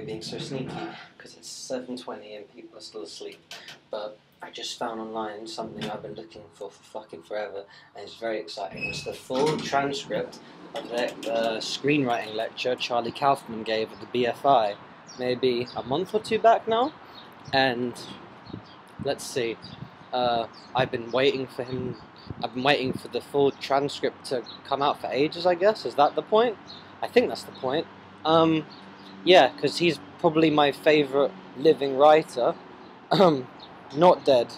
being so sneaky because it's 7:20 and people are still asleep. But I just found online something I've been looking for fucking forever, and it's very exciting. It's the full transcript of the screenwriting lecture Charlie Kaufman gave at the BFI, maybe a month or two back now. And let's see, I've been waiting for him. I've been waiting for the full transcript to come out for ages, I guess. Is that the point? I think that's the point. Yeah, because he's probably my favourite living writer. Not dead.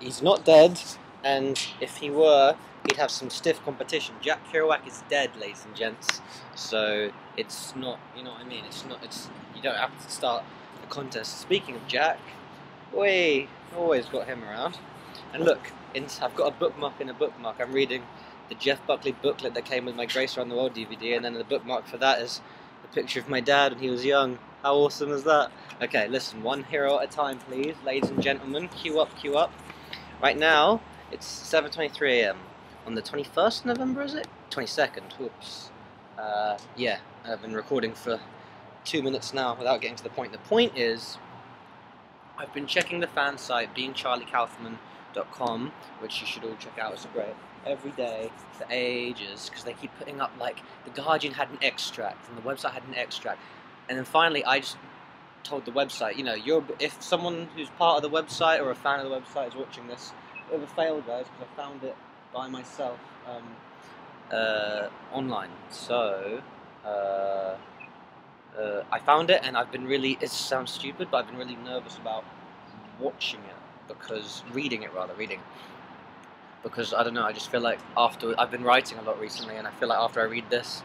He's not dead, and if he were, he'd have some stiff competition. Jack Kerouac is dead, ladies and gents. So it's not, you know what I mean? You don't have to start a contest. Speaking of Jack, we always got him around. And look, I've got a bookmark in a bookmark. I'm reading the Jeff Buckley booklet that came with my Grace Around the World DVD, and then the bookmark for that is the picture of my dad when he was young. How awesome is that? Okay, listen, one hero at a time, please, ladies and gentlemen. Queue up, queue up. Right now, it's 7:23 AM on the 21st of November, is it? 22nd, whoops. Yeah, I've been recording for 2 minutes now without getting to the point. The point is, I've been checking the fan site, beingcharliekaufman.com, which you should all check out, it's great, every day for ages, because they keep putting up, like, the Guardian had an extract, and the website had an extract, and then finally I just told the website, you know, if someone who's part of the website or a fan of the website is watching this, bit of a fail, guys, because I found it by myself online. So I found it, and I've been really, it sounds stupid, but I've been really nervous about watching it, reading it, because I don't know, I just feel like after, I've been writing a lot recently, and I feel like after I read this,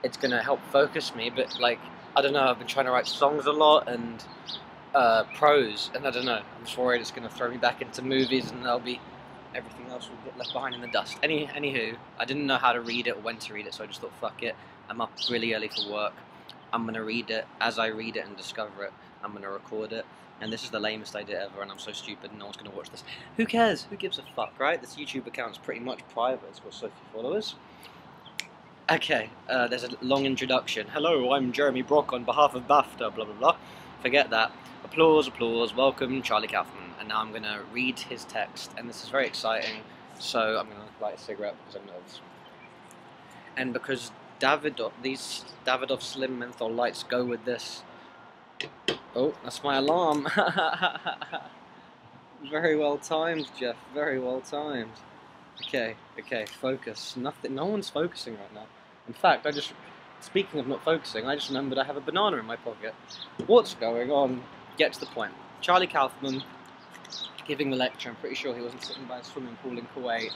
it's going to help focus me, but like, I don't know, I've been trying to write songs a lot, and prose, and I don't know, I'm just worried it's going to throw me back into movies, and everything else will get left behind in the dust. Anywho, I didn't know how to read it or when to read it, so I just thought, fuck it, I'm up really early for work, I'm going to read it. As I read it and discover it, I'm going to record it, and this is the lamest idea ever, and I'm so stupid, and no one's going to watch this. Who cares? Who gives a fuck, right? This YouTube account is pretty much private, it's got so few followers. Okay, there's a long introduction. Hello, I'm Jeremy Brock on behalf of BAFTA, blah blah blah. Forget that. Applause, applause, welcome Charlie Kaufman. And now I'm going to read his text, and this is very exciting, so I'm going to light a cigarette because I'm nervous. And because these Davidoff Slim Menthol lights go with this. Oh, that's my alarm. Very well timed, Jeff, very well timed. Okay, focus. No one's focusing right now. In fact, speaking of not focusing, I just remembered I have a banana in my pocket. What's going on? Get to the point. Charlie Kaufman giving the lecture. I'm pretty sure he wasn't sitting by a swimming pool in Kuwait.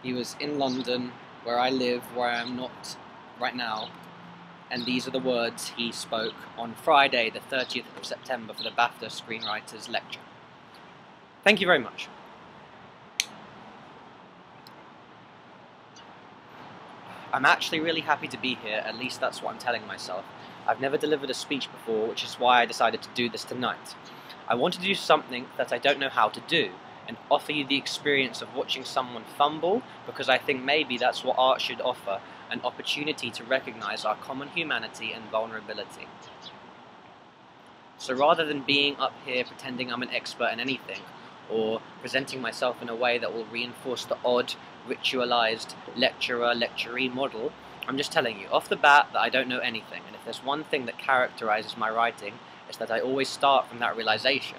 He was in London, where I live, where I am not right now. And these are the words he spoke on Friday, the 30th of September, for the BAFTA Screenwriters Lecture. Thank you very much. I'm actually really happy to be here, at least that's what I'm telling myself. I've never delivered a speech before, which is why I decided to do this tonight. I want to do something that I don't know how to do, and offer you the experience of watching someone fumble, because I think maybe that's what art should offer, an opportunity to recognize our common humanity and vulnerability. So rather than being up here pretending I'm an expert in anything, or presenting myself in a way that will reinforce the odd, ritualized lecturer-lecturee model, I'm just telling you off the bat that I don't know anything, and if there's one thing that characterizes my writing, it's that I always start from that realization,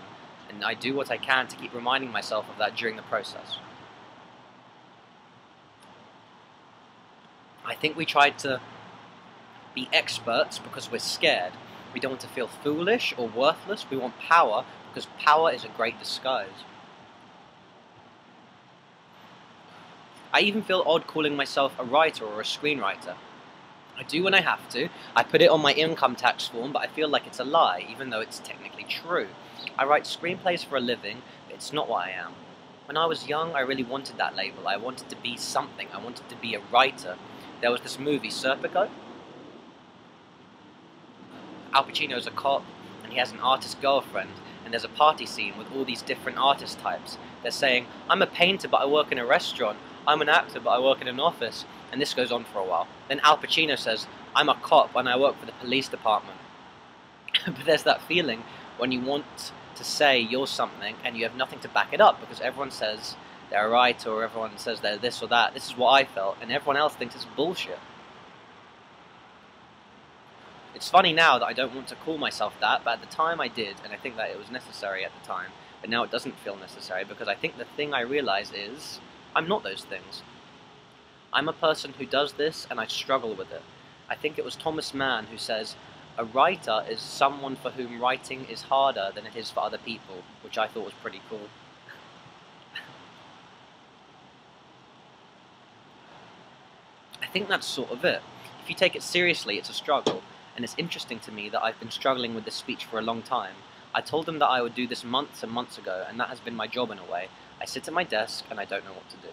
and I do what I can to keep reminding myself of that during the process. I think we try to be experts because we're scared. We don't want to feel foolish or worthless, we want power because power is a great disguise. I even feel odd calling myself a writer or a screenwriter. I do when I have to. I put it on my income tax form, but I feel like it's a lie, even though it's technically true. I write screenplays for a living, but it's not what I am. When I was young, I really wanted that label. I wanted to be something. I wanted to be a writer. There was this movie, Serpico. Al Pacino's a cop, and he has an artist girlfriend, and there's a party scene with all these different artist types. They're saying, I'm a painter, but I work in a restaurant. I'm an actor, but I work in an office. And this goes on for a while. Then Al Pacino says, I'm a cop and I work for the police department. But there's that feeling when you want to say you're something and you have nothing to back it up because everyone says they're right or everyone says they're this or that. This is what I felt, and everyone else thinks it's bullshit. It's funny now that I don't want to call myself that, but at the time I did, and I think that it was necessary at the time, but now it doesn't feel necessary because I think the thing I realize is I'm not those things. I'm a person who does this and I struggle with it. I think it was Thomas Mann who says, a writer is someone for whom writing is harder than it is for other people, which I thought was pretty cool. I think that's sort of it. If you take it seriously, it's a struggle, and it's interesting to me that I've been struggling with this speech for a long time. I told them that I would do this months and months ago, and that has been my job in a way. I sit at my desk and I don't know what to do.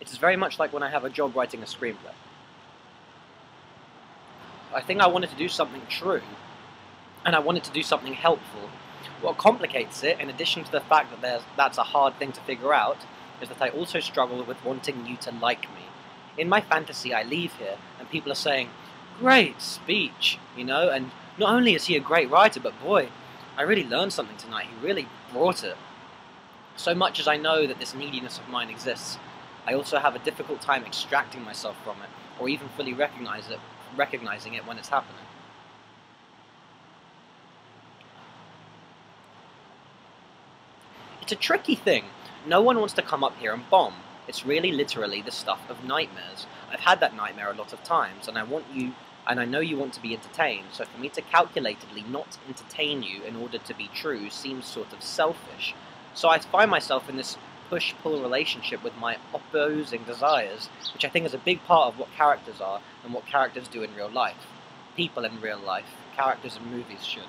It is very much like when I have a job writing a screenplay. I think I wanted to do something true, and I wanted to do something helpful. What complicates it, in addition to the fact that that's a hard thing to figure out, is that I also struggle with wanting you to like me. In my fantasy, I leave here, and people are saying, great speech, you know, and not only is he a great writer, but boy, I really learned something tonight. He really brought it. So much as I know that this neediness of mine exists, I also have a difficult time extracting myself from it, or even fully recognizing it when it's happening. It's a tricky thing. No one wants to come up here and bomb. It's really literally the stuff of nightmares. I've had that nightmare a lot of times, and I know you want to be entertained, so for me to calculatedly not entertain you in order to be true seems sort of selfish. So I find myself in this push-pull relationship with my opposing desires, which I think is a big part of what characters are and what characters do in real life. People in real life, characters in movies should.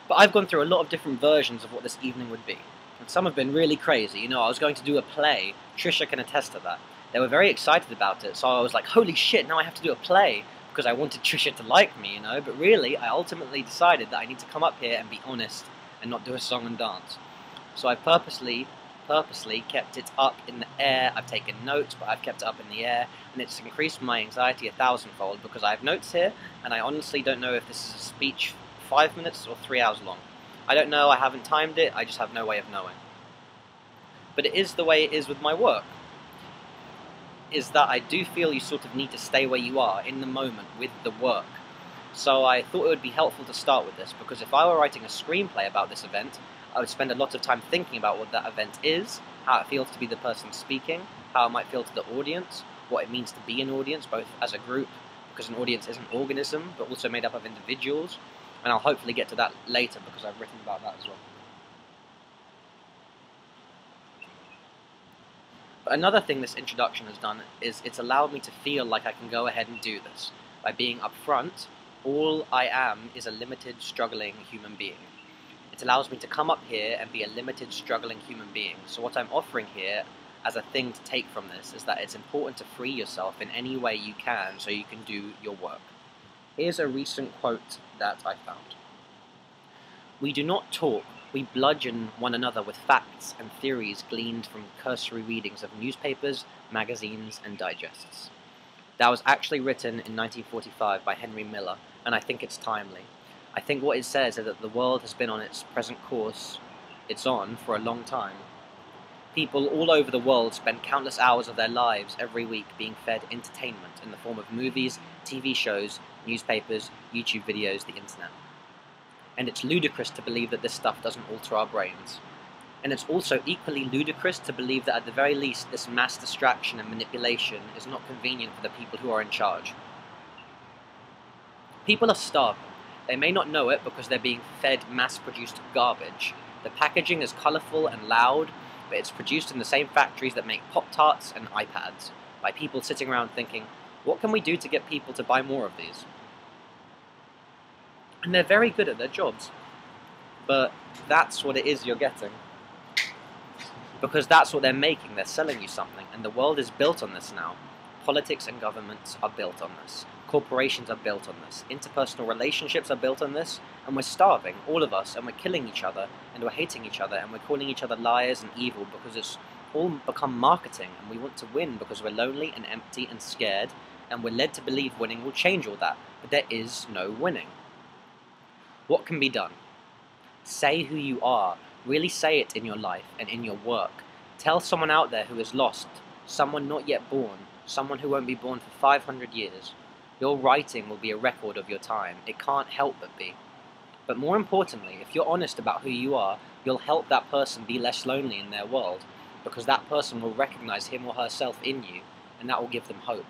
But I've gone through a lot of different versions of what this evening would be. And some have been really crazy. You know, I was going to do a play. Trisha can attest to that. They were very excited about it, so I was like, holy shit, now I have to do a play, because I wanted Trisha to like me, you know? But really, I ultimately decided that I need to come up here and be honest and not do a song and dance. So I've purposely kept it up in the air. I've taken notes, but I've kept it up in the air, and it's increased my anxiety 1,000-fold, because I have notes here, and I honestly don't know if this is a speech 5 minutes or 3 hours long. I don't know, I haven't timed it, I just have no way of knowing. But it is the way it is with my work, is that I do feel you sort of need to stay where you are, in the moment, with the work. So I thought it would be helpful to start with this, because if I were writing a screenplay about this event, I would spend a lot of time thinking about what that event is, how it feels to be the person speaking, how it might feel to the audience, what it means to be an audience, both as a group, because an audience is an organism, but also made up of individuals. And I'll hopefully get to that later because I've written about that as well. But another thing this introduction has done is it's allowed me to feel like I can go ahead and do this. By being upfront, all I am is a limited, struggling human being. It allows me to come up here and be a limited, struggling human being. So what I'm offering here as a thing to take from this is that it's important to free yourself in any way you can so you can do your work. Here's a recent quote that I found. We do not talk, we bludgeon one another with facts and theories gleaned from cursory readings of newspapers, magazines, and digests. That was actually written in 1945 by Henry Miller, and I think it's timely. I think what it says is that the world has been on its present course it's on for a long time. People all over the world spend countless hours of their lives every week being fed entertainment in the form of movies, TV shows, newspapers, YouTube videos, the internet. And it's ludicrous to believe that this stuff doesn't alter our brains. And it's also equally ludicrous to believe that at the very least this mass distraction and manipulation is not convenient for the people who are in charge. People are starving. They may not know it because they're being fed mass-produced garbage. The packaging is colourful and loud, but it's produced in the same factories that make Pop-Tarts and iPads, by people sitting around thinking, what can we do to get people to buy more of these? And they're very good at their jobs. But that's what it is you're getting. Because that's what they're making, they're selling you something, and the world is built on this now. Politics and governments are built on this. Corporations are built on this. Interpersonal relationships are built on this, and we're starving, all of us, and we're killing each other, and we're hating each other, and we're calling each other liars and evil because it's all become marketing, and we want to win because we're lonely and empty and scared, and we're led to believe winning will change all that, but there is no winning. What can be done? Say who you are. Really say it in your life and in your work. Tell someone out there who is lost, someone not yet born, someone who won't be born for 500 years. Your writing will be a record of your time. It can't help but be. But more importantly, if you're honest about who you are, you'll help that person be less lonely in their world, because that person will recognize him or herself in you, and that will give them hope.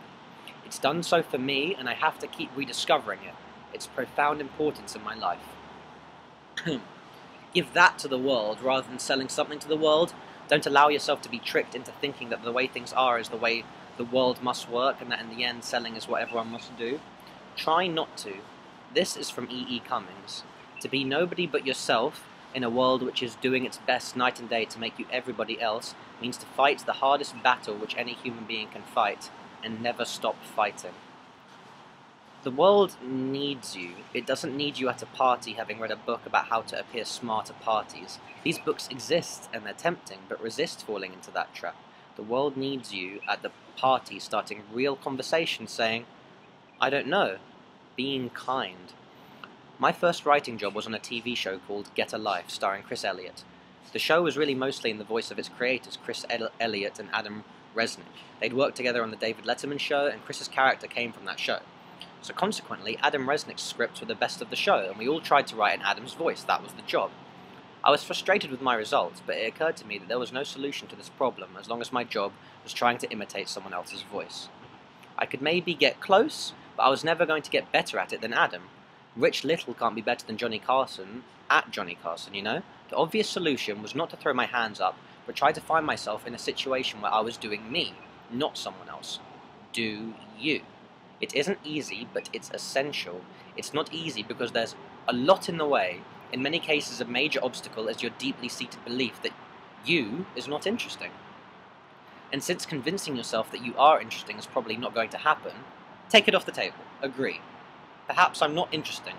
It's done so for me, and I have to keep rediscovering it. It's profound importance in my life. Give that to the world rather than selling something to the world. Don't allow yourself to be tricked into thinking that the way things are is the way the world must work, and that in the end selling is what everyone must do. Try not to. This is from E.E. Cummings. To be nobody but yourself in a world which is doing its best night and day to make you everybody else means to fight the hardest battle which any human being can fight, and never stop fighting. The world needs you. It doesn't need you at a party having read a book about how to appear smart at parties. These books exist and they're tempting, but resist falling into that trap. The world needs you at the party starting real conversations saying, I don't know, being kind. My first writing job was on a TV show called Get a Life, starring Chris Elliott. The show was really mostly in the voice of its creators, Chris Elliott and Adam Resnick. They'd worked together on the David Letterman show, and Chris's character came from that show. So consequently, Adam Resnick's scripts were the best of the show, and we all tried to write in Adam's voice. That was the job. I was frustrated with my results, but it occurred to me that there was no solution to this problem as long as my job was trying to imitate someone else's voice. I could maybe get close, but I was never going to get better at it than Adam. Rich Little can't be better than Johnny Carson at Johnny Carson, you know? The obvious solution was not to throw my hands up, but try to find myself in a situation where I was doing me, not someone else. Do you. It isn't easy, but it's essential. It's not easy because there's a lot in the way. In many cases, a major obstacle is your deeply seated belief that you is not interesting. And since convincing yourself that you are interesting is probably not going to happen, take it off the table. Agree. Perhaps I'm not interesting,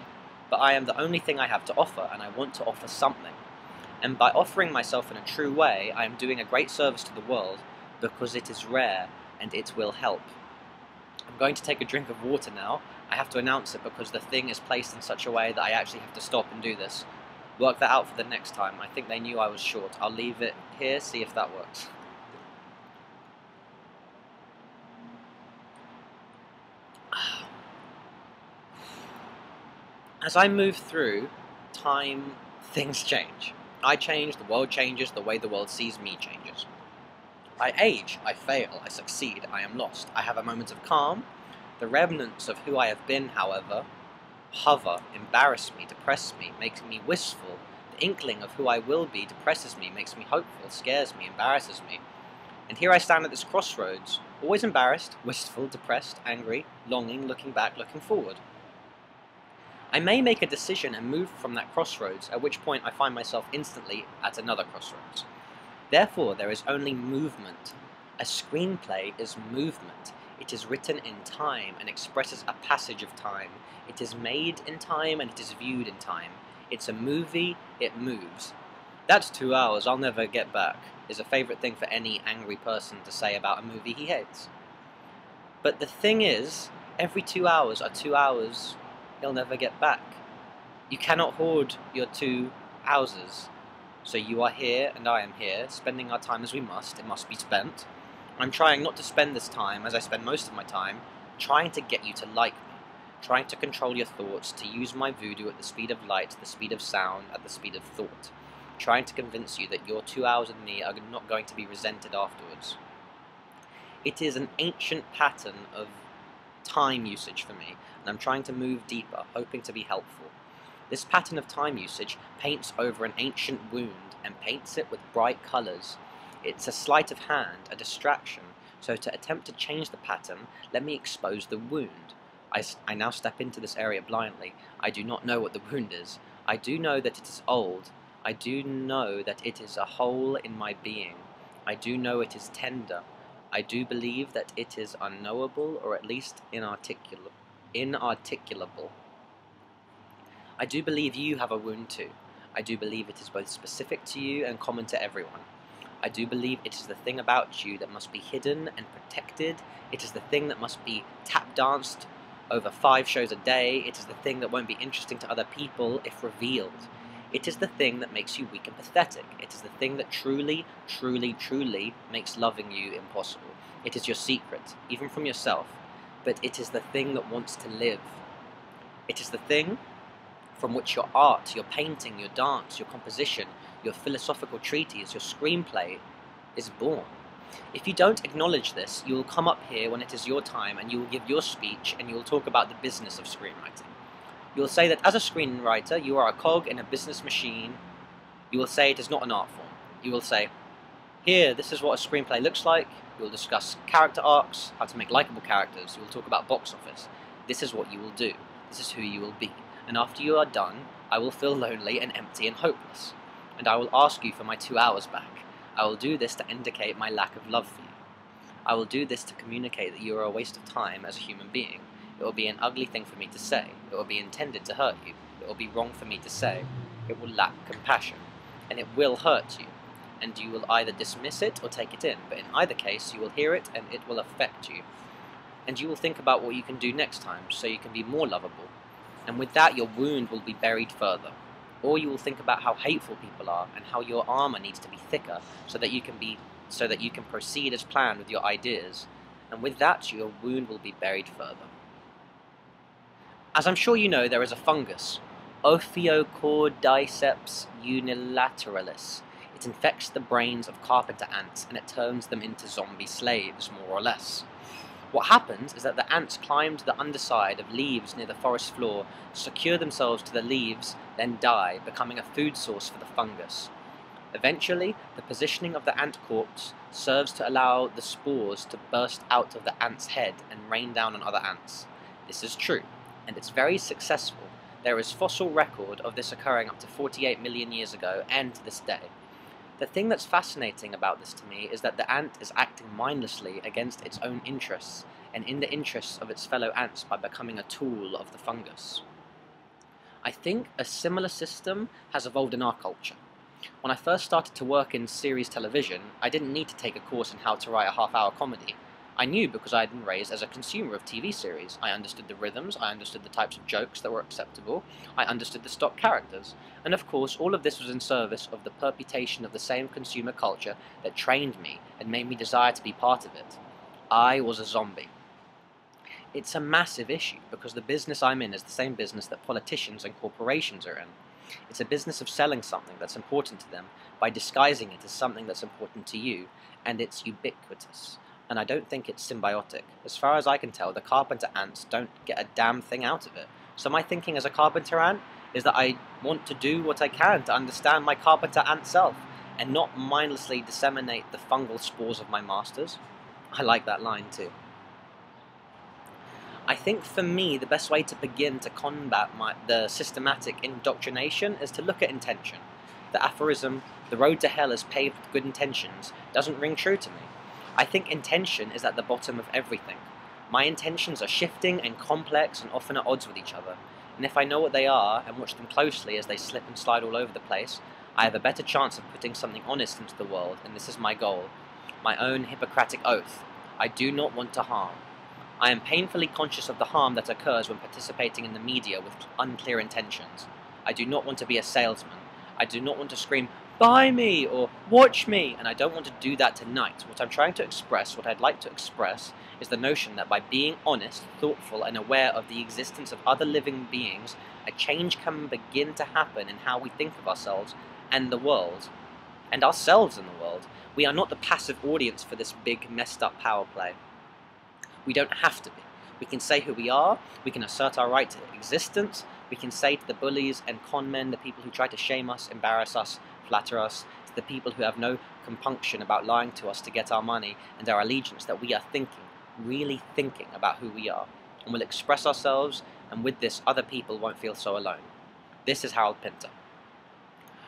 but I am the only thing I have to offer, and I want to offer something. And by offering myself in a true way, I am doing a great service to the world because it is rare and it will help. I'm going to take a drink of water now. I have to announce it because the thing is placed in such a way that I actually have to stop and do this. Work that out for the next time. I think they knew I was short. I'll leave it here, see if that works. As I move through time, things change. I change, the world changes, the way the world sees me changes. I age, I fail, I succeed, I am lost. I have a moment of calm. The remnants of who I have been, however, hover, embarrass me, depress me, makes me wistful. The inkling of who I will be depresses me, makes me hopeful, scares me, embarrasses me. And here I stand at this crossroads, always embarrassed, wistful, depressed, angry, longing, looking back, looking forward. I may make a decision and move from that crossroads, at which point I find myself instantly at another crossroads. Therefore, there is only movement. A screenplay is movement. It is written in time and expresses a passage of time. It is made in time and it is viewed in time. It's a movie, it moves. That's 2 hours I'll never get back, is a favourite thing for any angry person to say about a movie he hates. But the thing is, every 2 hours are 2 hours he'll never get back. You cannot hoard your 2 houses. So you are here and I am here, spending our time as we must. It must be spent. I'm trying not to spend this time, as I spend most of my time, trying to get you to like me, trying to control your thoughts, to use my voodoo at the speed of light, the speed of sound, at the speed of thought, trying to convince you that your 2 hours with me are not going to be resented afterwards. It is an ancient pattern of time usage for me, and I'm trying to move deeper, hoping to be helpful. This pattern of time usage paints over an ancient wound and paints it with bright colours. It's a sleight of hand, a distraction, so to attempt to change the pattern, let me expose the wound. I now step into this area blindly. I do not know what the wound is. I do know that it is old. I do know that it is a hole in my being. I do know it is tender. I do believe that it is unknowable, or at least inarticulable. I do believe you have a wound too. I do believe it is both specific to you and common to everyone. I do believe it is the thing about you that must be hidden and protected. It is the thing that must be tap danced over 5 shows a day. It is the thing that won't be interesting to other people if revealed. It is the thing that makes you weak and pathetic. It is the thing that truly, truly, truly makes loving you impossible. It is your secret, even from yourself, but it is the thing that wants to live. It is the thing from which your art, your painting, your dance, your composition, your philosophical treatise, your screenplay is born. If you don't acknowledge this, you will come up here when it is your time and you will give your speech and you will talk about the business of screenwriting. You will say that as a screenwriter, you are a cog in a business machine. You will say it is not an art form. You will say, here, this is what a screenplay looks like. You will discuss character arcs, how to make likable characters. You will talk about box office. This is what you will do. This is who you will be. And after you are done, I will feel lonely and empty and hopeless. And I will ask you for my 2 hours back. I will do this to indicate my lack of love for you. I will do this to communicate that you are a waste of time as a human being. It will be an ugly thing for me to say. It will be intended to hurt you. It will be wrong for me to say. It will lack compassion. And it will hurt you. And you will either dismiss it or take it in. But in either case, you will hear it and it will affect you. And you will think about what you can do next time so you can be more lovable. And with that, your wound will be buried further. Or you will think about how hateful people are and how your armor needs to be thicker so that you can proceed as planned with your ideas. And with that, your wound will be buried further. As I'm sure you know, there is a fungus, Ophiocordyceps unilateralis. It infects the brains of carpenter ants and it turns them into zombie slaves, more or less. What happens is that the ants climb to the underside of leaves near the forest floor, secure themselves to the leaves, then die, becoming a food source for the fungus. Eventually, the positioning of the ant corpse serves to allow the spores to burst out of the ant's head and rain down on other ants. This is true, and it's very successful. There is fossil record of this occurring up to 48 million years ago, and to this day. The thing that's fascinating about this to me is that the ant is acting mindlessly against its own interests, and in the interests of its fellow ants by becoming a tool of the fungus. I think a similar system has evolved in our culture. When I first started to work in series television, I didn't need to take a course in how to write a half-hour comedy. I knew because I had been raised as a consumer of TV series. I understood the rhythms, I understood the types of jokes that were acceptable, I understood the stock characters, and of course all of this was in service of the perpetuation of the same consumer culture that trained me and made me desire to be part of it. I was a zombie. It's a massive issue because the business I'm in is the same business that politicians and corporations are in. It's a business of selling something that's important to them by disguising it as something that's important to you, and it's ubiquitous. And I don't think it's symbiotic. As far as I can tell, the carpenter ants don't get a damn thing out of it. So my thinking as a carpenter ant is that I want to do what I can to understand my carpenter ant self, and not mindlessly disseminate the fungal spores of my masters. I like that line too. I think for me, the best way to begin to combat the systematic indoctrination is to look at intention. The aphorism, "the road to hell is paved with good intentions," doesn't ring true to me. I think intention is at the bottom of everything. My intentions are shifting and complex and often at odds with each other, and if I know what they are and watch them closely as they slip and slide all over the place, I have a better chance of putting something honest into the world, and this is my goal. My own Hippocratic oath. I do not want to harm. I am painfully conscious of the harm that occurs when participating in the media with unclear intentions. I do not want to be a salesman. I do not want to scream, "Buy me!" or "Watch me!" and I don't want to do that tonight. What I'm trying to express, what I'd like to express, is the notion that by being honest, thoughtful, and aware of the existence of other living beings, a change can begin to happen in how we think of ourselves and the world, and ourselves in the world. We are not the passive audience for this big, messed up power play. We don't have to be. We can say who we are, we can assert our right to existence, we can say to the bullies and con men, the people who try to shame us, embarrass us, flatter us, to the people who have no compunction about lying to us to get our money and our allegiance, that we are thinking, really thinking about who we are, and will express ourselves, and with this other people won't feel so alone. This is Harold Pinter.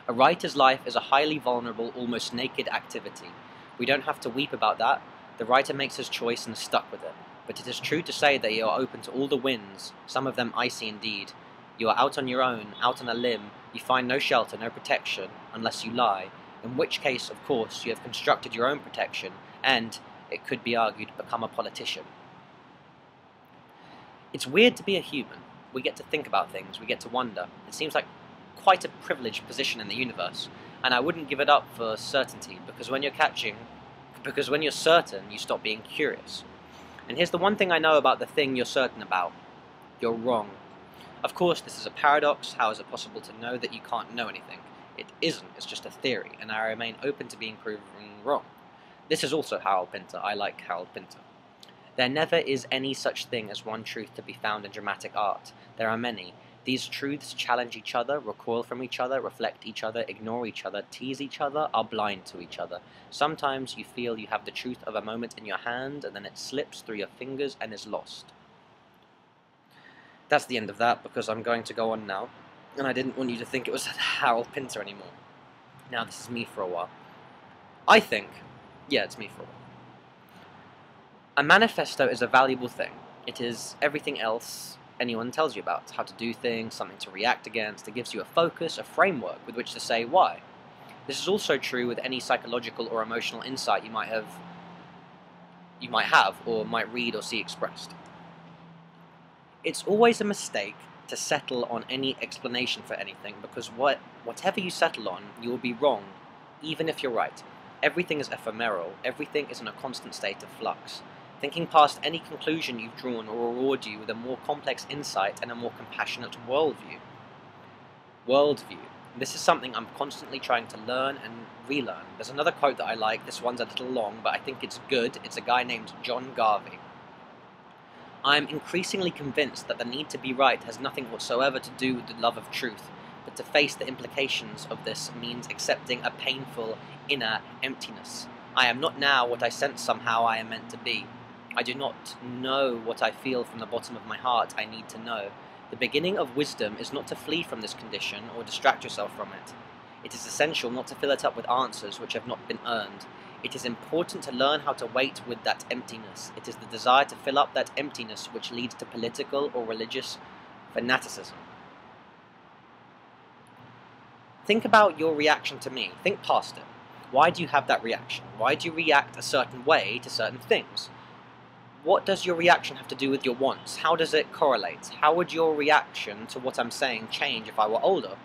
A writer's life is a highly vulnerable, almost naked activity. We don't have to weep about that. The writer makes his choice and is stuck with it. But it is true to say that you are open to all the winds, some of them icy indeed. You are out on your own, out on a limb, you find no shelter, no protection, unless you lie, in which case, of course, you have constructed your own protection and, it could be argued, become a politician. It's weird to be a human. We get to think about things, we get to wonder. It seems like quite a privileged position in the universe, and I wouldn't give it up for certainty, because when you're certain, you stop being curious. And here's the one thing I know about the thing you're certain about. You're wrong. Of course, this is a paradox. How is it possible to know that you can't know anything? It isn't, it's just a theory, and I remain open to being proven wrong. This is also Harold Pinter. I like Harold Pinter. There never is any such thing as one truth to be found in dramatic art. There are many. These truths challenge each other, recoil from each other, reflect each other, ignore each other, tease each other, are blind to each other. Sometimes you feel you have the truth of a moment in your hand, and then it slips through your fingers and is lost. That's the end of that, because I'm going to go on now, and I didn't want you to think it was Harold Pinter anymore. Now this is me for a while. I think, yeah, it's me for a while. A manifesto is a valuable thing. It is everything else anyone tells you about. How to do things, something to react against. It gives you a focus, a framework with which to say why. This is also true with any psychological or emotional insight you might have or might read or see expressed. It's always a mistake to settle on any explanation for anything, because whatever you settle on, you will be wrong, even if you're right. Everything is ephemeral. Everything is in a constant state of flux. Thinking past any conclusion you've drawn will reward you with a more complex insight and a more compassionate worldview. This is something I'm constantly trying to learn and relearn. There's another quote that I like. This one's a little long, but I think it's good. It's a guy named John Garvey. I'm increasingly convinced that the need to be right has nothing whatsoever to do with the love of truth, but to face the implications of this means accepting a painful inner emptiness. I am not now what I sense somehow I am meant to be. I do not know what I feel from the bottom of my heart. I need to know. The beginning of wisdom is not to flee from this condition or distract yourself from it. It is essential not to fill it up with answers which have not been earned. It is important to learn how to wait with that emptiness. It is the desire to fill up that emptiness which leads to political or religious fanaticism. Think about your reaction to me. Think past it. Why do you have that reaction? Why do you react a certain way to certain things? What does your reaction have to do with your wants? How does it correlate? How would your reaction to what I'm saying change if I were older?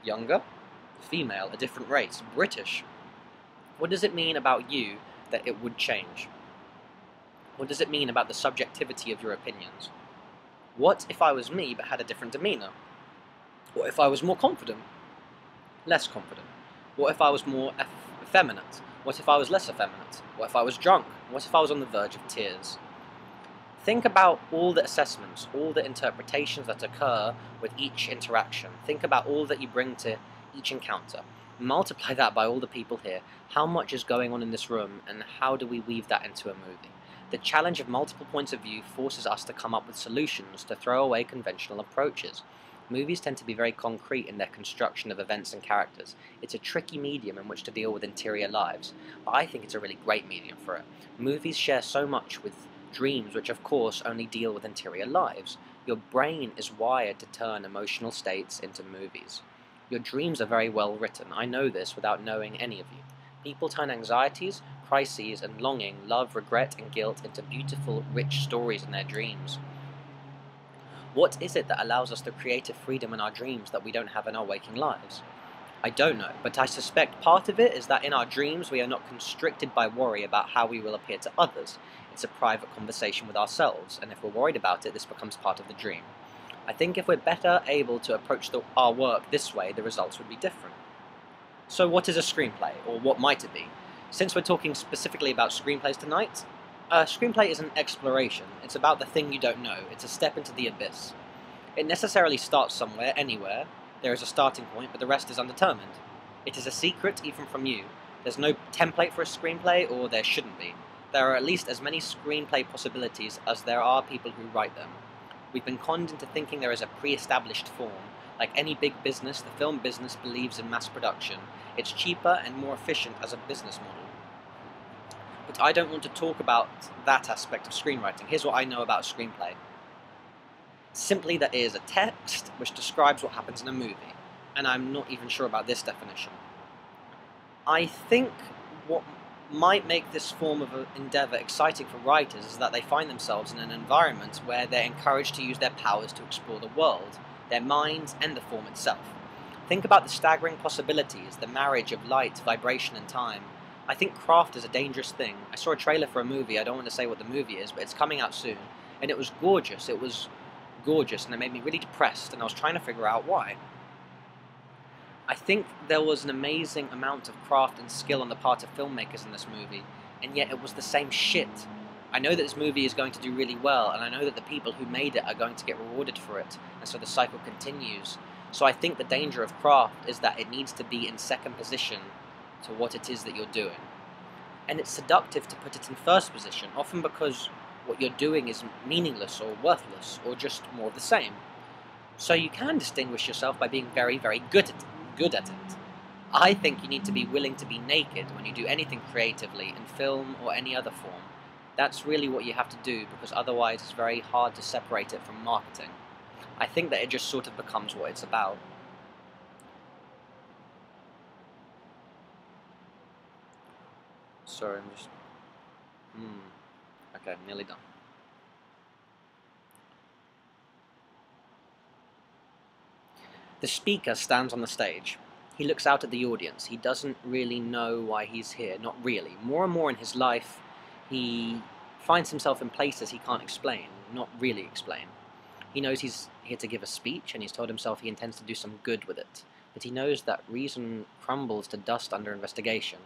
Younger? Female? A different race? British? What does it mean about you that it would change? What does it mean about the subjectivity of your opinions? What if I was me but had a different demeanour? What if I was more confident? Less confident? What if I was more effeminate? What if I was less effeminate? What if I was drunk? What if I was on the verge of tears? Think about all the assessments, all the interpretations that occur with each interaction. Think about all that you bring to each encounter. Multiply that by all the people here. How much is going on in this room, and how do we weave that into a movie? The challenge of multiple points of view forces us to come up with solutions, to throw away conventional approaches. Movies tend to be very concrete in their construction of events and characters. It's a tricky medium in which to deal with interior lives, but I think it's a really great medium for it. Movies share so much with dreams, which of course only deal with interior lives. Your brain is wired to turn emotional states into movies. Your dreams are very well written. I know this without knowing any of you. People turn anxieties, crises, and longing, love, regret, and guilt into beautiful, rich stories in their dreams. What is it that allows us the creative freedom in our dreams that we don't have in our waking lives? I don't know, but I suspect part of it is that in our dreams we are not constricted by worry about how we will appear to others. It's a private conversation with ourselves, and if we're worried about it, this becomes part of the dream. I think if we're better able to approach our work this way, the results would be different. So what is a screenplay, or what might it be? Since we're talking specifically about screenplays tonight, a screenplay is an exploration. It's about the thing you don't know. It's a step into the abyss. It necessarily starts somewhere, anywhere. There is a starting point, but the rest is undetermined. It is a secret, even from you. There's no template for a screenplay, or there shouldn't be. There are at least as many screenplay possibilities as there are people who write them. We've been conned into thinking there is a pre-established form. Like any big business, the film business believes in mass production. It's cheaper and more efficient as a business model. But I don't want to talk about that aspect of screenwriting. Here's what I know about a screenplay. Simply that it is a text which describes what happens in a movie. And I'm not even sure about this definition. I think what might make this form of an endeavour exciting for writers is that they find themselves in an environment where they're encouraged to use their powers to explore the world, their minds, and the form itself. Think about the staggering possibilities, the marriage of light, vibration, and time. I think craft is a dangerous thing. I saw a trailer for a movie, I don't want to say what the movie is, but it's coming out soon, and it was gorgeous. It was gorgeous, and it made me really depressed, and I was trying to figure out why. I think there was an amazing amount of craft and skill on the part of filmmakers in this movie, and yet it was the same shit. I know that this movie is going to do really well, and I know that the people who made it are going to get rewarded for it, and so the cycle continues. So I think the danger of craft is that it needs to be in second position to what it is that you're doing. And it's seductive to put it in first position, often because what you're doing is meaningless or worthless, or just more of the same. So you can distinguish yourself by being very, very good at it. I think you need to be willing to be naked when you do anything creatively in film or any other form. That's really what you have to do, because otherwise it's very hard to separate it from marketing. I think that it just sort of becomes what it's about. Sorry, I'm just... Okay, nearly done. The speaker stands on the stage. He looks out at the audience. He doesn't really know why he's here, not really. More and more in his life, he finds himself in places he can't explain, not really explain. He knows he's here to give a speech, and he's told himself he intends to do some good with it. But he knows that reason crumbles to dust under investigation.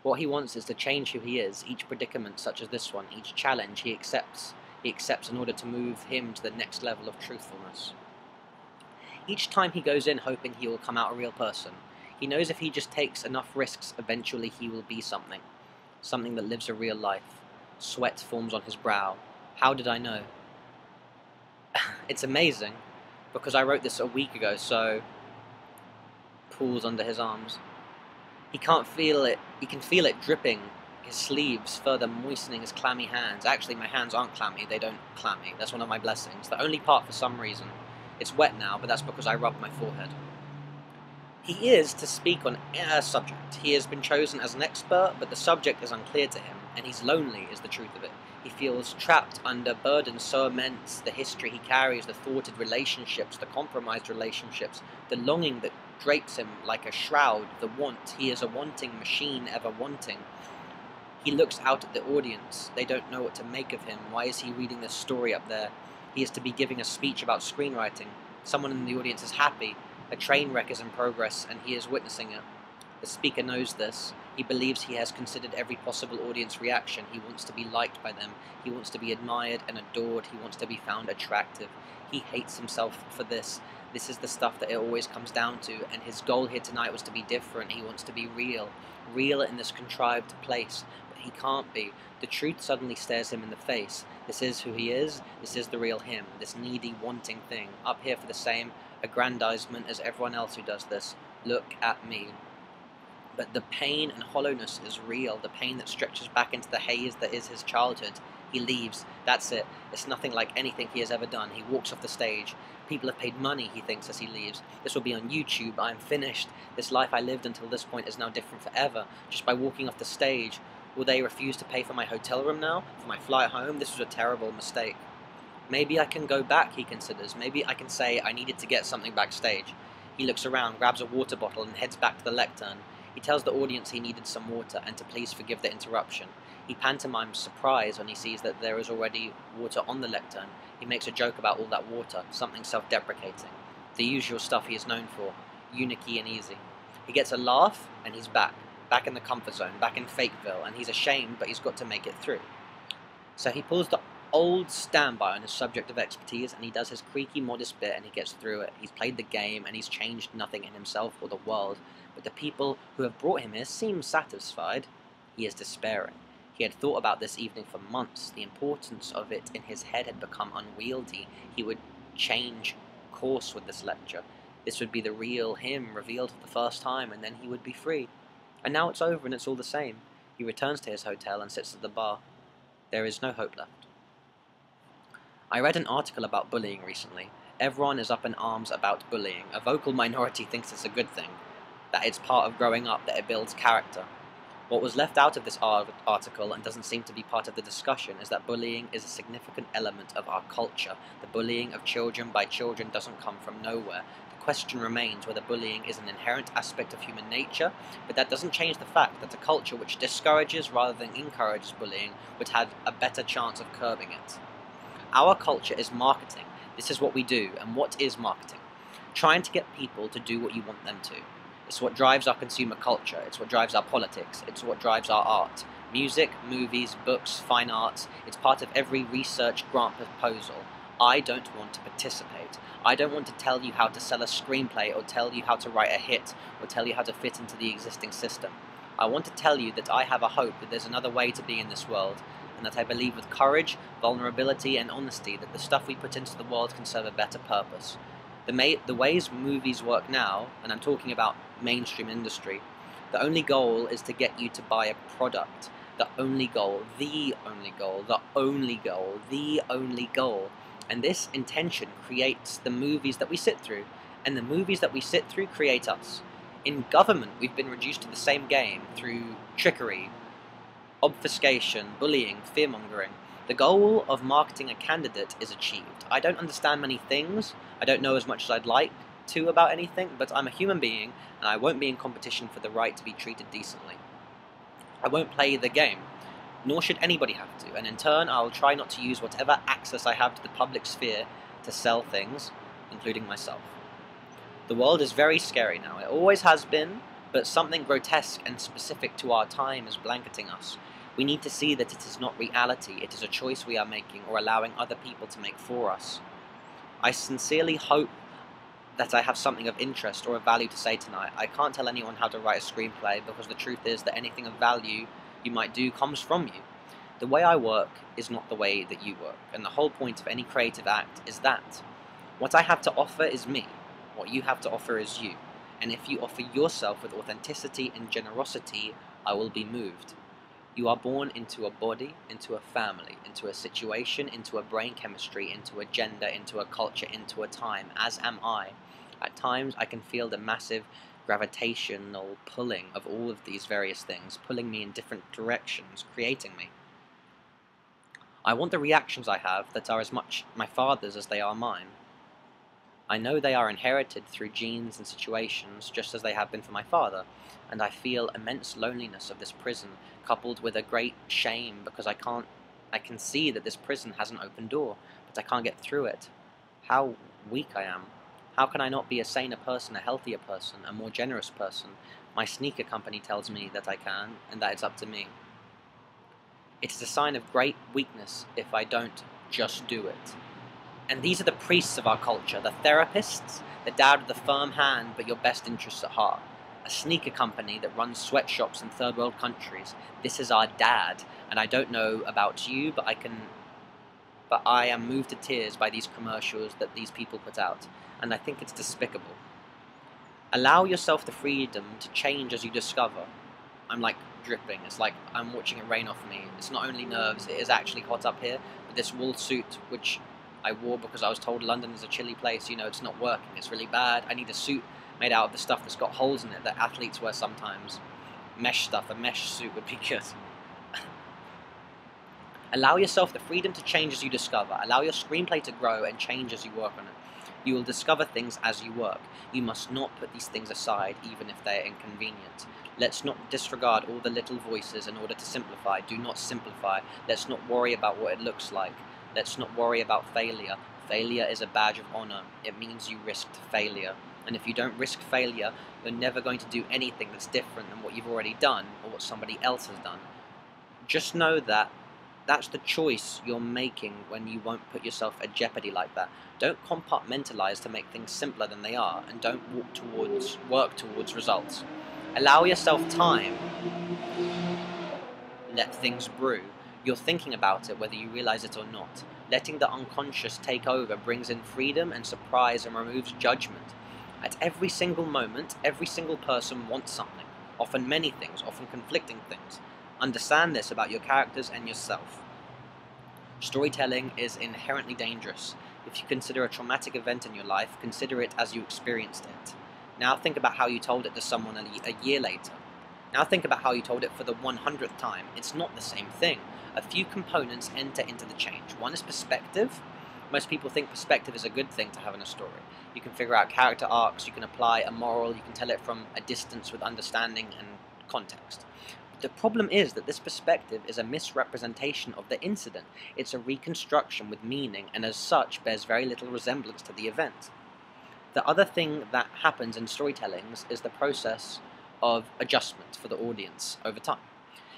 What he wants is to change who he is. Each predicament, such as this one, each challenge he accepts in order to move him to the next level of truthfulness. Each time he goes in hoping he will come out a real person. He knows if he just takes enough risks, eventually he will be something. Something that lives a real life. Sweat forms on his brow. How did I know? It's amazing, because I wrote this a week ago, so... Pools under his arms. He can't feel it. He can feel it dripping, his sleeves further moistening his clammy hands. Actually, my hands aren't clammy, they don't clammy. That's one of my blessings. The only part for some reason. It's wet now, but that's because I rubbed my forehead. He is to speak on a subject. He has been chosen as an expert, but the subject is unclear to him, and he's lonely is the truth of it. He feels trapped under burdens so immense, the history he carries, the thwarted relationships, the compromised relationships, the longing that drapes him like a shroud, the want. He is a wanting machine, ever wanting. He looks out at the audience. They don't know what to make of him. Why is he reading this story up there? He is to be giving a speech about screenwriting. Someone in the audience is happy. A train wreck is in progress, and he is witnessing it. The speaker knows this. He believes he has considered every possible audience reaction. He wants to be liked by them. He wants to be admired and adored. He wants to be found attractive. He hates himself for this. This is the stuff that it always comes down to, and his goal here tonight was to be different. He wants to be real. Real in this contrived place. But he can't be. The truth suddenly stares him in the face. This is who he is. This is the real him. This needy, wanting thing. Up here for the same aggrandizement as everyone else who does this. Look at me. But the pain and hollowness is real. The pain that stretches back into the haze that is his childhood. He leaves. That's it. It's nothing like anything he has ever done. He walks off the stage. People have paid money, he thinks, as he leaves. This will be on YouTube. I am finished. This life I lived until this point is now different forever. Just by walking off the stage. Will they refuse to pay for my hotel room now? For my flight home? This was a terrible mistake. Maybe I can go back, he considers. Maybe I can say I needed to get something backstage. He looks around, grabs a water bottle, and heads back to the lectern. He tells the audience he needed some water, and to please forgive the interruption. He pantomimes surprise when he sees that there is already water on the lectern. He makes a joke about all that water, something self-deprecating. The usual stuff he is known for, unicky and easy. He gets a laugh, and he's back. Back in the comfort zone, back in Fakeville, and he's ashamed, but he's got to make it through. So he pulls the old standby on his subject of expertise, and he does his creaky, modest bit, and he gets through it. He's played the game, and he's changed nothing in himself or the world, but the people who have brought him here seem satisfied. He is despairing. He had thought about this evening for months. The importance of it in his head had become unwieldy. He would change course with this lecture. This would be the real him, revealed for the first time, and then he would be free. And now it's over and it's all the same. He returns to his hotel and sits at the bar. There is no hope left. I read an article about bullying recently. Everyone is up in arms about bullying. A vocal minority thinks it's a good thing. that it's part of growing up, that it builds character. What was left out of this article and doesn't seem to be part of the discussion is that bullying is a significant element of our culture. The bullying of children by children doesn't come from nowhere. The question remains whether bullying is an inherent aspect of human nature, but that doesn't change the fact that a culture which discourages rather than encourages bullying would have a better chance of curbing it. Our culture is marketing. This is what we do, and what is marketing? Trying to get people to do what you want them to. It's what drives our consumer culture, it's what drives our politics, it's what drives our art. Music, movies, books, fine arts, it's part of every research grant proposal. I don't want to participate. I don't want to tell you how to sell a screenplay, or tell you how to write a hit, or tell you how to fit into the existing system. I want to tell you that I have a hope that there's another way to be in this world, and that I believe with courage, vulnerability, and honesty that the stuff we put into the world can serve a better purpose. The ways movies work now, and I'm talking about mainstream industry, the only goal is to get you to buy a product. The only goal, the only goal, the only goal, the only goal. And this intention creates the movies that we sit through, and the movies that we sit through create us. In government, we've been reduced to the same game through trickery, obfuscation, bullying, fear-mongering. The goal of marketing a candidate is achieved. I don't understand many things, I don't know as much as I'd like to about anything, but I'm a human being, and I won't be in competition for the right to be treated decently. I won't play the game, nor should anybody have to, and in turn I'll try not to use whatever access I have to the public sphere to sell things, including myself. The world is very scary now. It always has been, but something grotesque and specific to our time is blanketing us. We need to see that it is not reality, it is a choice we are making or allowing other people to make for us. I sincerely hope that I have something of interest or of value to say tonight. I can't tell anyone how to write a screenplay because the truth is that anything of value you might do comes from you. The way I work is not the way that you work, and the whole point of any creative act is that. What I have to offer is me, what you have to offer is you, and if you offer yourself with authenticity and generosity, I will be moved. You are born into a body, into a family, into a situation, into a brain chemistry, into a gender, into a culture, into a time, as am I. At times I can feel the massive gravitational pulling of all of these various things, pulling me in different directions, creating me. I want the reactions I have that are as much my father's as they are mine. I know they are inherited through genes and situations, just as they have been for my father, and I feel immense loneliness of this prison, coupled with a great shame because I can see that this prison has an open door, but I can't get through it. How weak I am. How can I not be a saner person, a healthier person, a more generous person? My sneaker company tells me that I can, and that it's up to me. It is a sign of great weakness if I don't just do it. And these are the priests of our culture, the therapists, the dad with the firm hand but your best interests at heart. A sneaker company that runs sweatshops in third world countries. This is our dad, and I don't know about you, but I am moved to tears by these commercials that these people put out, and I think it's despicable. Allow yourself the freedom to change as you discover. I'm like dripping, it's like I'm watching it rain off me. It's not only nerves, it is actually hot up here, but this wool suit, which I wore because I was told London is a chilly place, you know, it's not working, it's really bad. I need a suit made out of the stuff that's got holes in it that athletes wear sometimes. Mesh stuff, a mesh suit would be good. Allow yourself the freedom to change as you discover. Allow your screenplay to grow and change as you work on it. You will discover things as you work. You must not put these things aside, even if they are inconvenient. Let's not disregard all the little voices in order to simplify. Do not simplify. Let's not worry about what it looks like. Let's not worry about failure. Failure is a badge of honor. It means you risked failure. And if you don't risk failure, you're never going to do anything that's different than what you've already done or what somebody else has done. Just know that that's the choice you're making when you won't put yourself at jeopardy like that. Don't compartmentalize to make things simpler than they are, and don't work towards results. Allow yourself time. Let things brew. You're thinking about it whether you realize it or not. Letting the unconscious take over brings in freedom and surprise and removes judgment. At every single moment, every single person wants something, often many things, often conflicting things. Understand this about your characters and yourself. Storytelling is inherently dangerous. If you consider a traumatic event in your life, consider it as you experienced it. Now think about how you told it to someone a year later. Now think about how you told it for the 100th time. It's not the same thing. A few components enter into the change. One is perspective. Most people think perspective is a good thing to have in a story. You can figure out character arcs, you can apply a moral, you can tell it from a distance with understanding and context. But the problem is that this perspective is a misrepresentation of the incident. It's a reconstruction with meaning, and as such bears very little resemblance to the event. The other thing that happens in storytellings is the process of adjustment for the audience over time.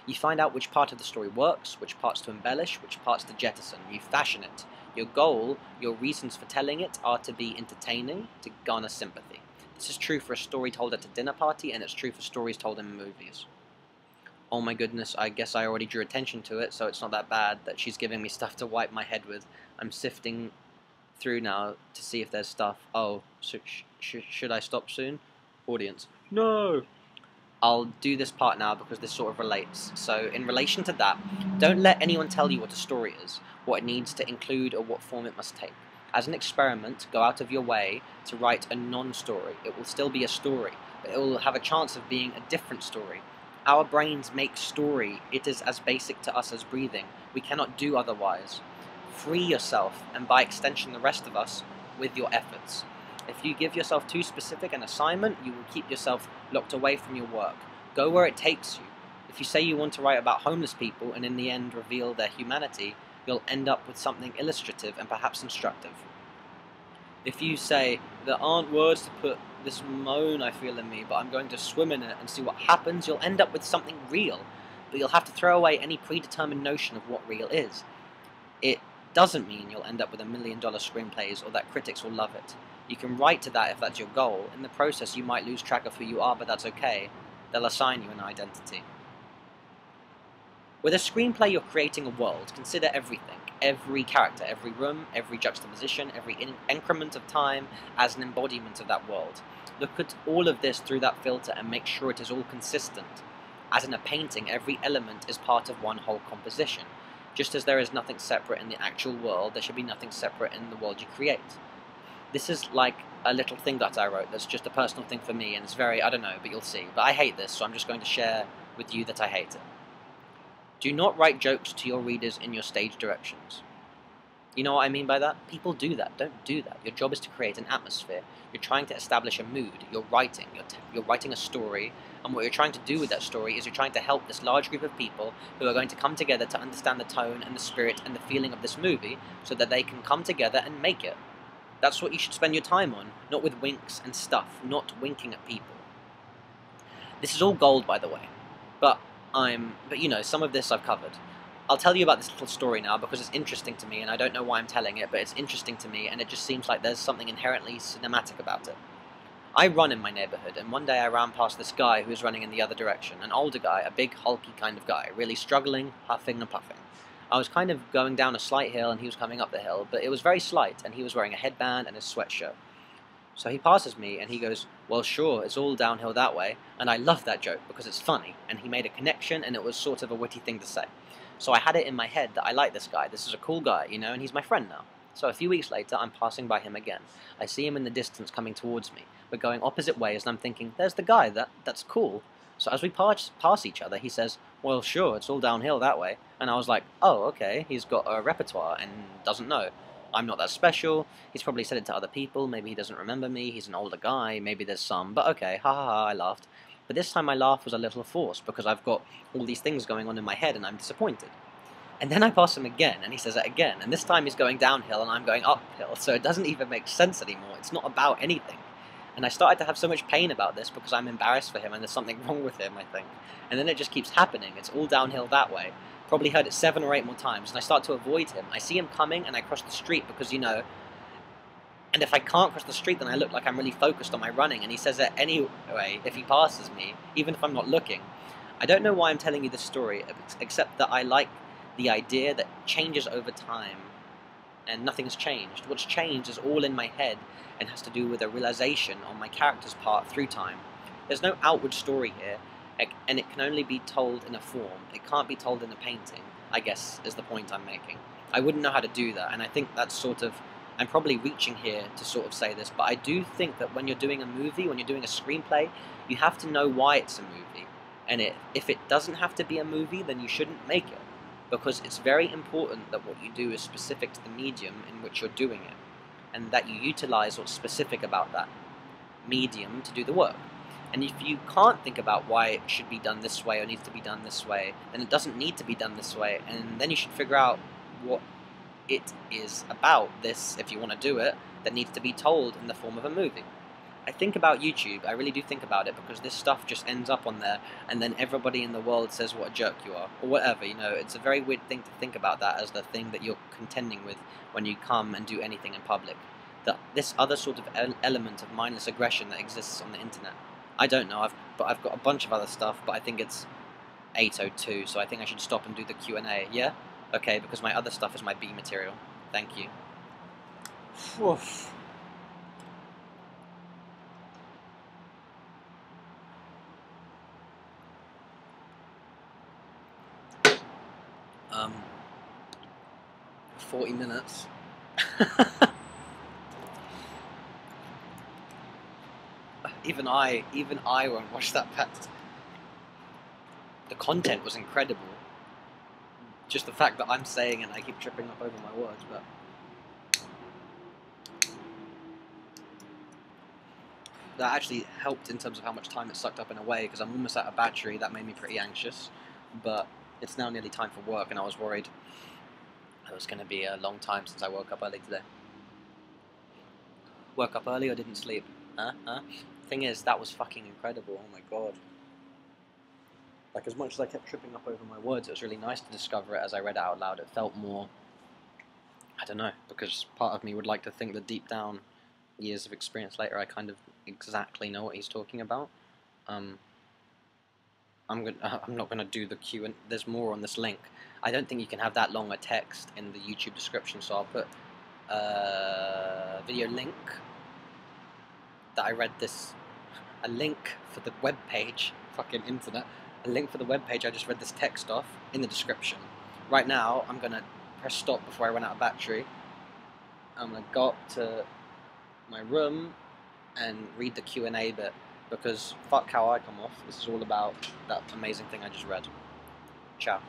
You find out which part of the story works, which parts to embellish, which parts to jettison. You fashion it. Your goal, your reasons for telling it are to be entertaining, to garner sympathy. This is true for a story told at a dinner party, and it's true for stories told in movies. Oh my goodness, I guess I already drew attention to it, so it's not that bad that she's giving me stuff to wipe my head with. I'm sifting through now to see if there's stuff. Oh, so should I stop soon? Audience, no! I'll do this part now because this sort of relates. So, in relation to that, don't let anyone tell you what a story is, what it needs to include, or what form it must take. As an experiment, go out of your way to write a non-story. It will still be a story, but it will have a chance of being a different story. Our brains make story. It is as basic to us as breathing. We cannot do otherwise. Free yourself, and by extension the rest of us, with your efforts. If you give yourself too specific an assignment, you will keep yourself locked away from your work. Go where it takes you. If you say you want to write about homeless people and in the end reveal their humanity, you'll end up with something illustrative and perhaps instructive. If you say, there aren't words to put this moan I feel in me, but I'm going to swim in it and see what happens, you'll end up with something real, but you'll have to throw away any predetermined notion of what real is. It doesn't mean you'll end up with $1 million screenplays or that critics will love it. You can write to that if that's your goal. In the process, you might lose track of who you are, but that's okay. They'll assign you an identity. With a screenplay, you're creating a world. Consider everything. Every character, every room, every juxtaposition, every increment of time as an embodiment of that world. Look at all of this through that filter and make sure it is all consistent. As in a painting, every element is part of one whole composition. Just as there is nothing separate in the actual world, there should be nothing separate in the world you create. This is like a little thing that I wrote that's just a personal thing for me, and it's very, I don't know, but you'll see. But I hate this, so I'm just going to share with you that I hate it. Do not write jokes to your readers in your stage directions. You know what I mean by that? People do that. Don't do that. Your job is to create an atmosphere. You're trying to establish a mood. You're writing. You're writing a story, and what you're trying to do with that story is you're trying to help this large group of people who are going to come together to understand the tone and the spirit and the feeling of this movie so that they can come together and make it. That's what you should spend your time on, not with winks and stuff, not winking at people. This is all gold, by the way, but you know, some of this I've covered. I'll tell you about this little story now because it's interesting to me, and I don't know why I'm telling it, but it's interesting to me, and it just seems like there's something inherently cinematic about it. I run in my neighborhood, and one day I ran past this guy who was running in the other direction, an older guy, a big, hulky kind of guy, really struggling, huffing and puffing. I was kind of going down a slight hill and he was coming up the hill, but it was very slight, and he was wearing a headband and a sweatshirt. So he passes me and he goes, well sure, it's all downhill that way, and I love that joke because it's funny, and he made a connection and it was sort of a witty thing to say. So I had it in my head that I like this guy, this is a cool guy, you know, and he's my friend now. So a few weeks later, I'm passing by him again. I see him in the distance coming towards me. We're going opposite ways and I'm thinking, there's the guy, that's cool. So as we pass each other, he says, well sure, it's all downhill that way. And I was like, oh okay, he's got a repertoire and doesn't know. I'm not that special, he's probably said it to other people, maybe he doesn't remember me, he's an older guy, maybe there's some, but okay, ha ha ha, I laughed. But this time my laugh was a little forced because I've got all these things going on in my head and I'm disappointed. And then I pass him again, and he says it again, and this time he's going downhill and I'm going uphill, so it doesn't even make sense anymore, it's not about anything. And I started to have so much pain about this because I'm embarrassed for him and there's something wrong with him, I think. And then it just keeps happening, it's all downhill that way. Probably heard it 7 or 8 more times, and I start to avoid him. I see him coming and I cross the street because, you know, and if I can't cross the street then I look like I'm really focused on my running, and he says it anyway if he passes me, even if I'm not looking. I don't know why I'm telling you this story, except that I like the idea that changes over time, and nothing has changed. What's changed is all in my head, and has to do with a realization on my character's part through time. There's no outward story here, and it can only be told in a form. It can't be told in a painting, I guess, is the point I'm making. I wouldn't know how to do that, and I think that's sort of I'm probably reaching here to sort of say this, but I do think that when you're doing a movie, when you're doing a screenplay, you have to know why it's a movie. And if it doesn't have to be a movie, then you shouldn't make it. Because it's very important that what you do is specific to the medium in which you're doing it. And that you utilize what's specific about that medium to do the work. And if you can't think about why it should be done this way or needs to be done this way, then it doesn't need to be done this way, and then you should figure out what it is about this, if you want to do it, that needs to be told in the form of a movie. I think about YouTube, I really do think about it, because this stuff just ends up on there, and then everybody in the world says what a jerk you are, or whatever, you know. It's a very weird thing to think about that as the thing that you're contending with when you come and do anything in public. This other sort of element of mindless aggression that exists on the internet. I don't know, but I've got a bunch of other stuff, but I think it's 8:02, so I think I should stop and do the Q&A, yeah? Okay, because my other stuff is my B material. Thank you. Woof. Um, 40 minutes. Even I won't watch that back. The content was incredible. Just the fact that I'm saying it and I keep tripping up over my words, but that actually helped in terms of how much time it sucked up in a way, because I'm almost out of battery. That made me pretty anxious, but it's now nearly time for work, and I was worried it was going to be a long time since I woke up early today. Woke up early or didn't sleep? Huh? Thing is, that was fucking incredible. Oh my god. Like, as much as I kept tripping up over my words, it was really nice to discover it as I read it out loud. It felt more, I don't know, because part of me would like to think that deep down, years of experience later, I kind of exactly know what he's talking about. I'm not gonna do the Q, and there's more on this link. I don't think you can have that long a text in the YouTube description, so I'll put a video link that I read this, a link for the web page, fucking internet, a link for the web page I just read this text off in the description. Right now, I'm gonna press stop before I run out of battery. I'm gonna go up to my room and read the Q&A bit, because fuck how I come off. This is all about that amazing thing I just read. Ciao.